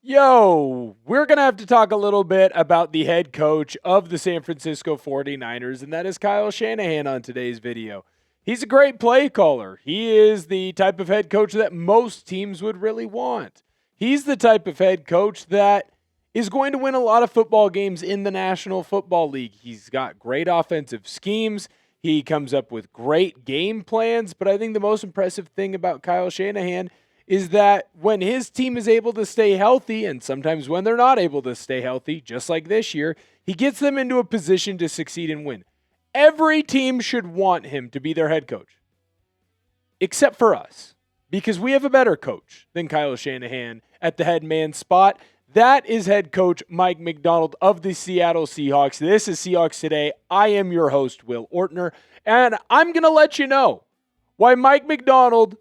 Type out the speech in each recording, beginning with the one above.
Yo, we're going to have to talk a little bit about the head coach of the San Francisco 49ers, and that is Kyle Shanahan on today's video. He's a great play caller. He is the type of head coach that most teams would really want. He's the type of head coach that is going to win a lot of football games in the National Football League. He's got great offensive schemes. He comes up with great game plans, but I think the most impressive thing about Kyle Shanahan is that when his team is able to stay healthy, and sometimes when they're not able to stay healthy, just like this year, he gets them into a position to succeed and win. Every team should want him to be their head coach, except for us, because we have a better coach than Kyle Shanahan at the head man spot. That is head coach Mike McDonald of the Seattle Seahawks. This is Seahawks Today. I am your host, Will Ortner, and I'm going to let you know why Mike McDonald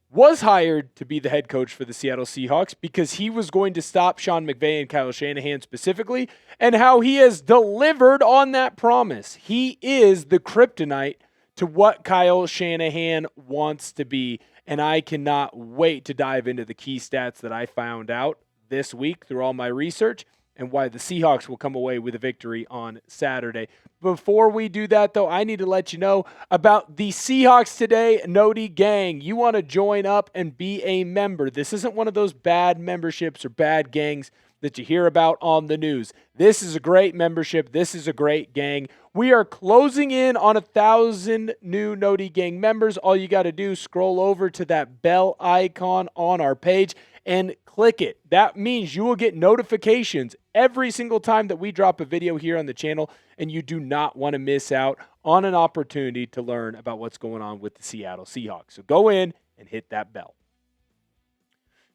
was hired to be the head coach for the Seattle Seahawks, because he was going to stop Sean McVay and Kyle Shanahan specifically, and how he has delivered on that promise. He is the kryptonite to what Kyle Shanahan wants to be, and I cannot wait to dive into the key stats that I found out this week through all my research and why the Seahawks will come away with a victory on Saturday. Before we do that, though, I need to let you know about the Seahawks Today Noti Gang. You want to join up and be a member. This isn't one of those bad memberships or bad gangs that you hear about on the news. This is a great membership. This is a great gang. We are closing in on 1,000 new Noti Gang members. All you got to do is scroll over to that bell icon on our page and click it. That means you will get notifications every single time that we drop a video here on the channel, and you do not want to miss out on an opportunity to learn about what's going on with the Seattle Seahawks. So go in and hit that bell.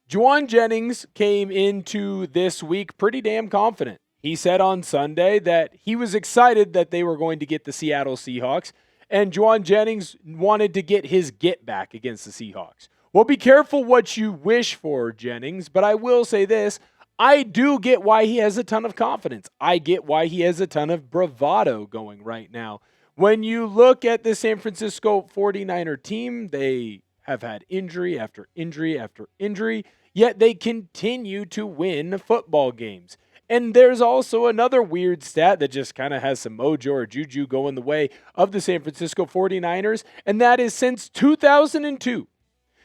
Jauan Jennings came into this week pretty damn confident. He said on Sunday that he was excited that they were going to get the Seattle Seahawks, and Jauan Jennings wanted to get his get back against the Seahawks. Well, be careful what you wish for, Jennings, but I will say this. I do get why he has a ton of confidence. I get why he has a ton of bravado going right now. When you look at the San Francisco 49er team, they have had injury after injury after injury, yet they continue to win football games. And there's also another weird stat that just kind of has some mojo or juju going the way of the San Francisco 49ers, and that is since 2002,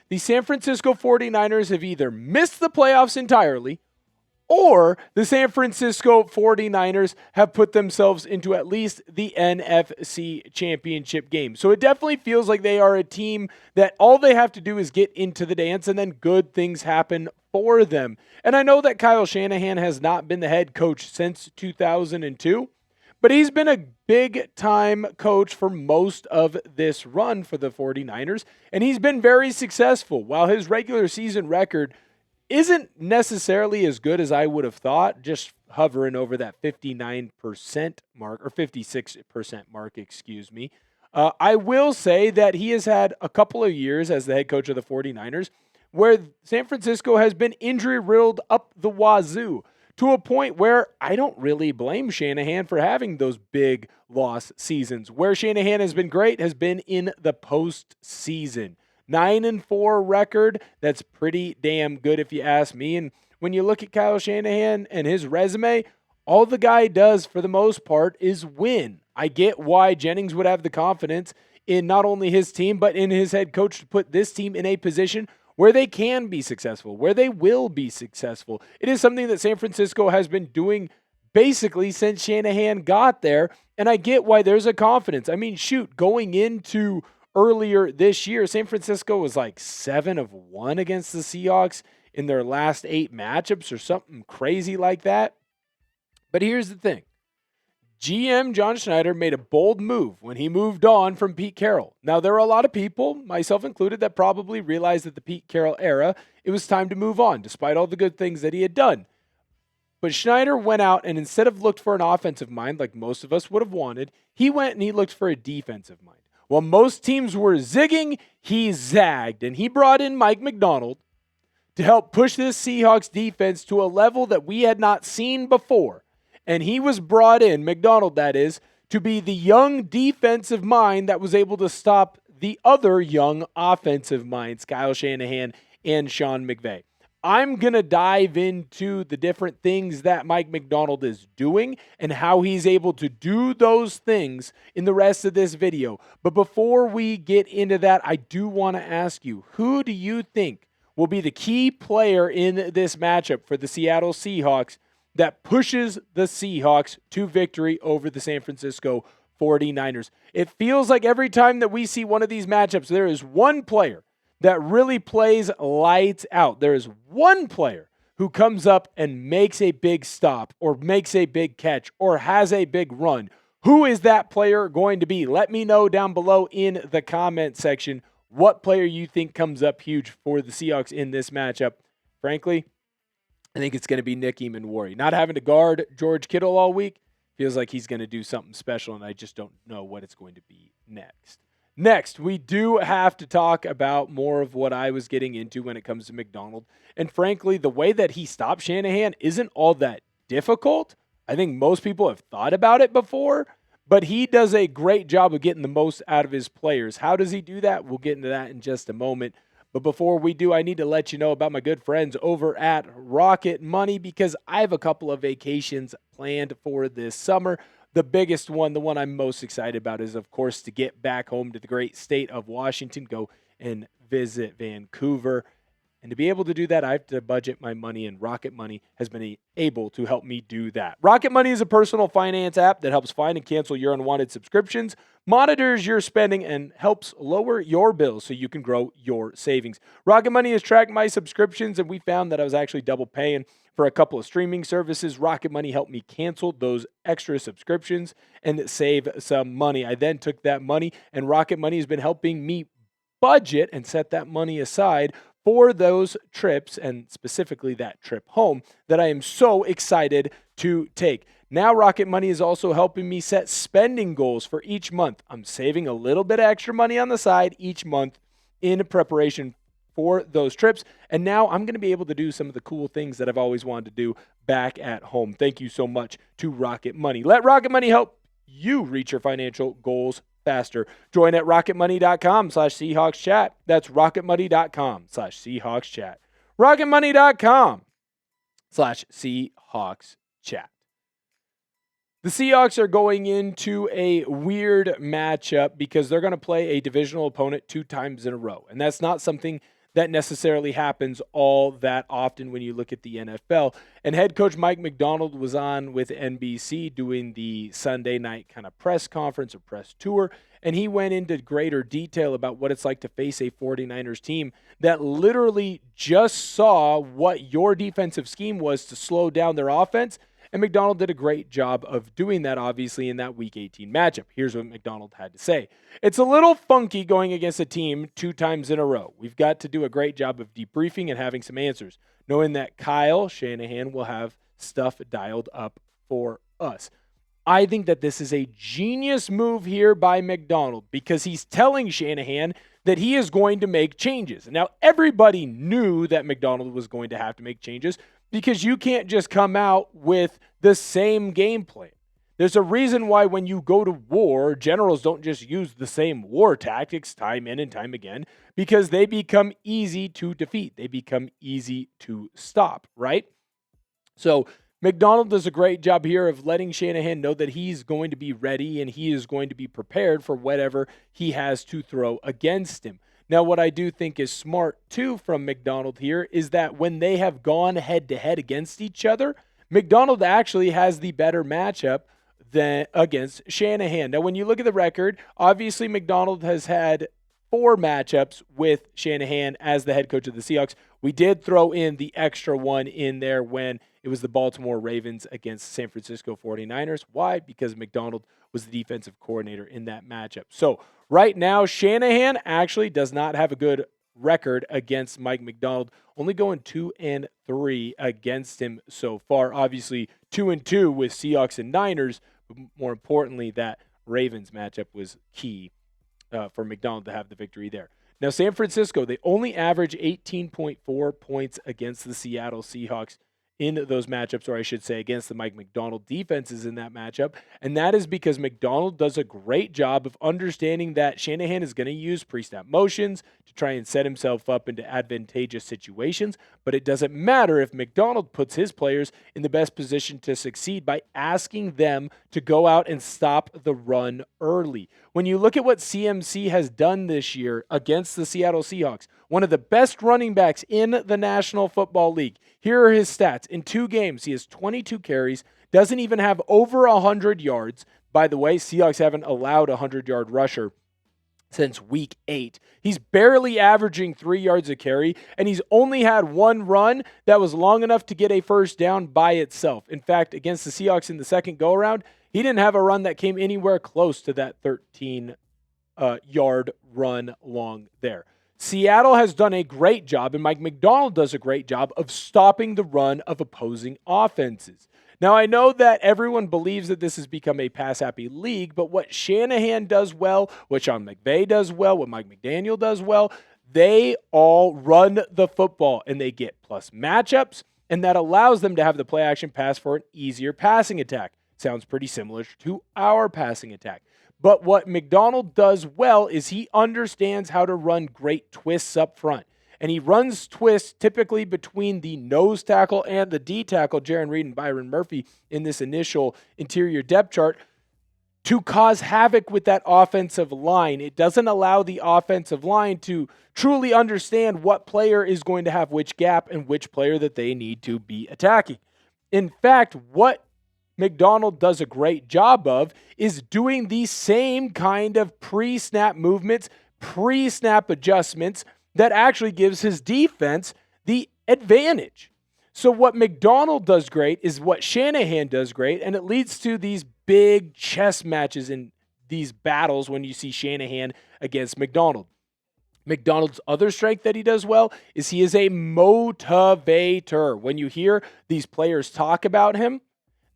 the San Francisco 49ers have either missed the playoffs entirely, or the San Francisco 49ers have put themselves into at least the NFC Championship game. So it definitely feels like they are a team that all they have to do is get into the dance, and then good things happen for them. And I know that Kyle Shanahan has not been the head coach since 2002, but he's been a big-time coach for most of this run for the 49ers, and he's been very successful. While his regular season record isn't necessarily as good as I would have thought, just hovering over that 59% mark, or 56% mark, excuse me. I will say that he has had a couple of years as the head coach of the 49ers where San Francisco has been injury-riddled up the wazoo, to a point where I don't really blame Shanahan for having those big loss seasons. Where Shanahan has been great has been in the postseason. 9-4 record, that's pretty damn good if you ask me. And when you look at Kyle Shanahan and his resume, all the guy does for the most part is win. I get why Jennings would have the confidence in not only his team, but in his head coach to put this team in a position where they can be successful, where they will be successful. It is something that San Francisco has been doing basically since Shanahan got there, and I get why there's a confidence. I mean, shoot, going into earlier this year, San Francisco was like 7-1 against the Seahawks in their last 8 matchups or something crazy like that. But here's the thing. GM John Schneider made a bold move when he moved on from Pete Carroll. Now, there are a lot of people, myself included, that probably realized that the Pete Carroll era, it was time to move on, despite all the good things that he had done. But Schneider went out and instead of looked for an offensive mind like most of us would have wanted, he went and he looked for a defensive mind. While most teams were zigging, he zagged, and he brought in Mike McDonald to help push this Seahawks defense to a level that we had not seen before. And he was brought in, McDonald that is, to be the young defensive mind that was able to stop the other young offensive minds, Kyle Shanahan and Sean McVay. I'm going to dive into the different things that Mike McDonald is doing and how he's able to do those things in the rest of this video. But before we get into that, I do want to ask you, who do you think will be the key player in this matchup for the Seattle Seahawks that pushes the Seahawks to victory over the San Francisco 49ers? It feels like every time that we see one of these matchups, there is one player that really plays lights out. There is one player who comes up and makes a big stop or makes a big catch or has a big run. Who is that player going to be? Let me know down below in the comment section what player you think comes up huge for the Seahawks in this matchup. Frankly, I think it's going to be Nick Eamon-Warry. Not having to guard George Kittle all week feels like he's going to do something special, and I just don't know what it's going to be next. Next, we do have to talk about more of what I was getting into when it comes to McDonald. And frankly, the way that he stopped Shanahan isn't all that difficult. I think most people have thought about it before, but he does a great job of getting the most out of his players. How does he do that? We'll get into that in just a moment. But before we do, I need to let you know about my good friends over at Rocket Money because I have a couple of vacations planned for this summer. The biggest one, the one I'm most excited about, is, of course, to get back home to the great state of Washington, go and visit Vancouver. And to be able to do that, I have to budget my money, and Rocket Money has been able to help me do that. Rocket Money is a personal finance app that helps find and cancel your unwanted subscriptions, monitors your spending, and helps lower your bills so you can grow your savings. Rocket Money has tracked my subscriptions, and we found that I was actually double paying for a couple of streaming services. Rocket Money helped me cancel those extra subscriptions and save some money. I then took that money, and Rocket Money has been helping me budget and set that money aside for those trips, and specifically that trip home that I am so excited to take. Now Rocket Money is also helping me set spending goals for each month. I'm saving a little bit of extra money on the side each month in preparation for those trips. And now I'm going to be able to do some of the cool things that I've always wanted to do back at home. Thank you so much to Rocket Money. Let Rocket Money help you reach your financial goals faster. Join at rocketmoney.com/SeahawksChat. That's rocketmoney.com/SeahawksChat. rocketmoney.com/SeahawksChat. The Seahawks are going into a weird matchup because they're going to play a divisional opponent 2 times in a row. And that's not something that necessarily happens all that often when you look at the NFL. And head coach Mike McDonald was on with NBC doing the Sunday night kind of press conference or press tour, and he went into greater detail about what it's like to face a 49ers team that literally just saw what your defensive scheme was to slow down their offense. And McDonald did a great job of doing that, obviously, in that Week 18 matchup. Here's what McDonald had to say. It's a little funky going against a team 2 times in a row. We've got to do a great job of debriefing and having some answers, knowing that Kyle Shanahan will have stuff dialed up for us. I think that this is a genius move here by McDonald because he's telling Shanahan that he is going to make changes. Now, everybody knew that McDonald was going to have to make changes because you can't just come out with the same game plan. There's a reason why when you go to war, generals don't just use the same war tactics time in and time again because they become easy to defeat. They become easy to stop, right? So McDonald does a great job here of letting Shanahan know that he's going to be ready and he is going to be prepared for whatever he has to throw against him. Now, what I do think is smart, too, from McDonald here is that when they have gone head-to-head against each other, McDonald actually has the better matchup than against Shanahan. Now, when you look at the record, obviously McDonald has had 4 matchups with Shanahan as the head coach of the Seahawks. We did throw in the extra one in there when it was the Baltimore Ravens against the San Francisco 49ers. Why? Because McDonald was the defensive coordinator in that matchup. So right now, Shanahan actually does not have a good record against Mike McDonald, only going 2-3 against him so far. Obviously, 2-2 with Seahawks and Niners, but more importantly, that Ravens matchup was key for McDonald to have the victory there. Now, San Francisco, they only average 18.4 points against the Seattle Seahawks in those matchups, or I should say against the Mike McDonald defenses in that matchup. And that is because McDonald does a great job of understanding that Shanahan is going to use pre-snap motions to try and set himself up into advantageous situations. But it doesn't matter if McDonald puts his players in the best position to succeed by asking them to go out and stop the run early. When you look at what CMC has done this year against the Seattle Seahawks, one of the best running backs in the National Football League. Here are his stats. In 2 games, he has 22 carries, doesn't even have over 100 yards. By the way, Seahawks haven't allowed a 100-yard rusher since week 8. He's barely averaging 3 yards a carry, and he's only had 1 run that was long enough to get a first down by itself. In fact, against the Seahawks in the second go-around, he didn't have a run that came anywhere close to that 13-yard run long there. Seattle has done a great job, and Mike McDonald does a great job of stopping the run of opposing offenses. Now, I know that everyone believes that this has become a pass-happy league, but what Shanahan does well, what Sean McVay does well, what Mike McDaniel does well, they all run the football, and they get plus matchups, and that allows them to have the play-action pass for an easier passing attack. Sounds pretty similar to our passing attack. But what McDonald does well is he understands how to run great twists up front. And he runs twists typically between the nose tackle and the D tackle, Jarran Reed and Byron Murphy, in this initial interior depth chart to cause havoc with that offensive line. It doesn't allow the offensive line to truly understand what player is going to have which gap and which player that they need to be attacking. In fact, what McDonald does a great job of is doing the same kind of pre-snap movements, pre-snap adjustments that actually gives his defense the advantage. So what McDonald does great is what Shanahan does great, and it leads to these big chess matches in these battles when you see Shanahan against McDonald. McDonald's other strength that he does well is he is a motivator. When you hear these players talk about him,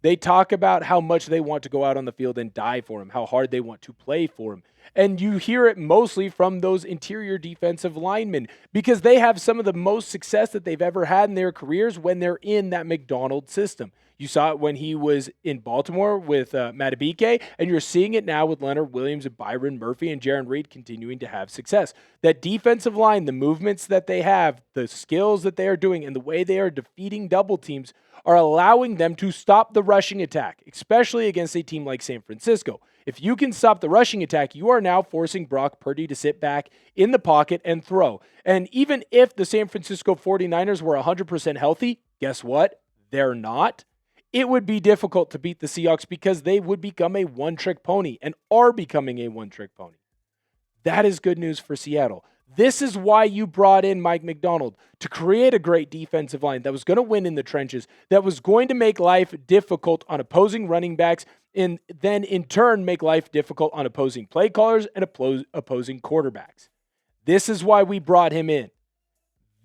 they talk about how much they want to go out on the field and die for him, how hard they want to play for him. And you hear it mostly from those interior defensive linemen because they have some of the most success that they've ever had in their careers when they're in that McDonald system. You saw it when he was in Baltimore with Madubuike, and you're seeing it now with Leonard Williams and Byron Murphy and Jarran Reed continuing to have success. That defensive line, the movements that they have, the skills that they are doing, and the way they are defeating double teams are allowing them to stop the rushing attack, especially against a team like San Francisco. If you can stop the rushing attack, you are now forcing Brock Purdy to sit back in the pocket and throw. And even if the San Francisco 49ers were 100% healthy, guess what? They're not. It would be difficult to beat the Seahawks because they would become a one-trick pony and are becoming a one-trick pony. That is good news for Seattle. This is why you brought in Mike McDonald, to create a great defensive line that was going to win in the trenches, that was going to make life difficult on opposing running backs, and then in turn make life difficult on opposing play callers and opposing quarterbacks. This is why we brought him in.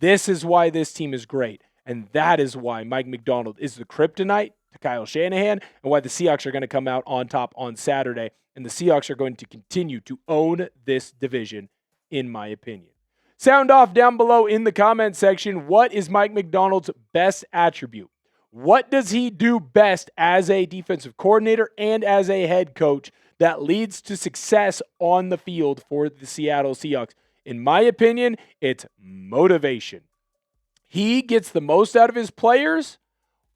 This is why this team is great. And that is why Mike McDonald is the kryptonite to Kyle Shanahan and why the Seahawks are going to come out on top on Saturday. And the Seahawks are going to continue to own this division, in my opinion. Sound off down below in the comment section. What is Mike McDonald's best attribute? What does he do best as a defensive coordinator and as a head coach that leads to success on the field for the Seattle Seahawks? In my opinion, it's motivation. He gets the most out of his players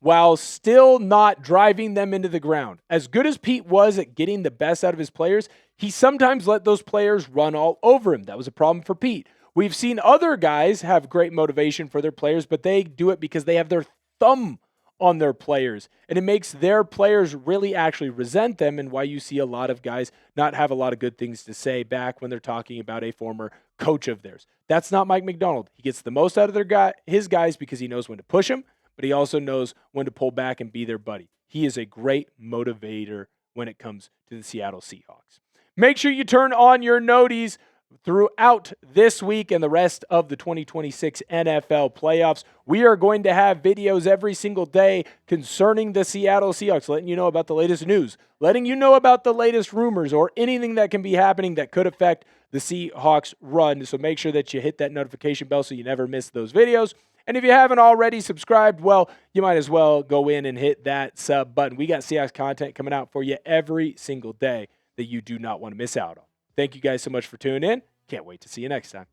while still not driving them into the ground. As good as Pete was at getting the best out of his players, he sometimes let those players run all over him. That was a problem for Pete. We've seen other guys have great motivation for their players, but they do it because they have their thumb on their players, and it makes their players really actually resent them, and why you see a lot of guys not have a lot of good things to say back when they're talking about a former coach of theirs. That's not Mike McDonald. He gets the most out of his guys because he knows when to push them, but he also knows when to pull back and be their buddy. He is a great motivator when it comes to the Seattle Seahawks. Make sure you turn on your noties throughout this week and the rest of the 2026 NFL playoffs. We are going to have videos every single day concerning the Seattle Seahawks, letting you know about the latest news, letting you know about the latest rumors or anything that can be happening that could affect the Seahawks run. So make sure that you hit that notification bell so you never miss those videos. And if you haven't already subscribed, well, you might as well go in and hit that sub button. We got Seahawks content coming out for you every single day that you do not want to miss out on. Thank you guys so much for tuning in. Can't wait to see you next time.